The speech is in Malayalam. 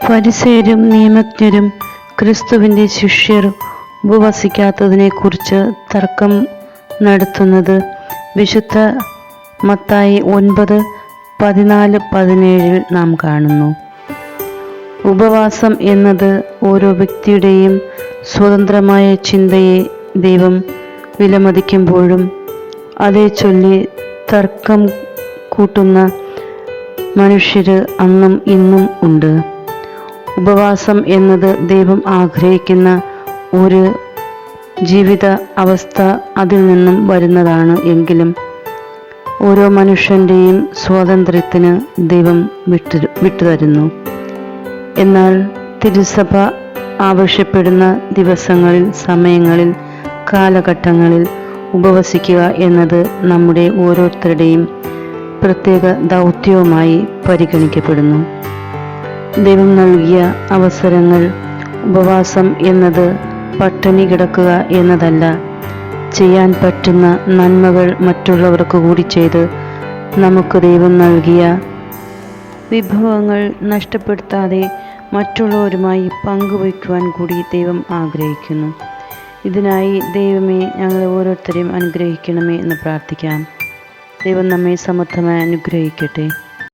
ഫരിസേയരും നിയമജ്ഞരും ക്രിസ്തുവിൻ്റെ ശിഷ്യർ ഉപവസിക്കാത്തതിനെക്കുറിച്ച് തർക്കം നടത്തുന്നത് വിശുദ്ധ മത്തായി 9:14-17 നാം കാണുന്നു. ഉപവാസം എന്നത് ഓരോ വ്യക്തിയുടെയും സ്വതന്ത്രമായ ചിന്തയെ ദൈവം വിലമതിക്കുമ്പോഴും അതേച്ചൊല്ലി തർക്കം കൂട്ടുന്ന മനുഷ്യർ അന്നും ഇന്നും ഉണ്ട്. ഉപവാസം എന്നത് ദൈവം ആഗ്രഹിക്കുന്ന ഒരു ജീവിത അവസ്ഥ അതിൽ നിന്നും വരുന്നതാണ്. എങ്കിലും ഓരോ മനുഷ്യൻ്റെയും സ്വാതന്ത്ര്യത്തിന് ദൈവം വിട്ടുതരുന്നു. എന്നാൽ തിരുസഭ ആവശ്യപ്പെടുന്ന ദിവസങ്ങളിൽ, സമയങ്ങളിൽ, കാലഘട്ടങ്ങളിൽ ഉപവസിക്കുക എന്നത് നമ്മുടെ ഓരോരുത്തരുടെയും പ്രത്യേക ദൗത്യവുമായി പരിഗണിക്കപ്പെടുന്നു. ദൈവം നൽകിയ അവസരങ്ങൾ. ഉപവാസം എന്നത് പട്ടിണി കിടക്കുക എന്നതല്ല. ചെയ്യാൻ പറ്റുന്ന നന്മകൾ മറ്റുള്ളവർക്ക് കൂടി ചെയ്ത് നമുക്ക് ദൈവം നൽകിയ വിഭവങ്ങൾ നഷ്ടപ്പെടുത്താതെ മറ്റുള്ളവരുമായി പങ്കുവയ്ക്കുവാൻ കൂടി ദൈവം ആഗ്രഹിക്കുന്നു. ഇതിനായി ദൈവമേ, ഞങ്ങളെ ഓരോരുത്തരെയും അനുഗ്രഹിക്കണമേ എന്ന് പ്രാർത്ഥിക്കാം. ദൈവം നമ്മെ സമർത്ഥമായി അനുഗ്രഹിക്കട്ടെ.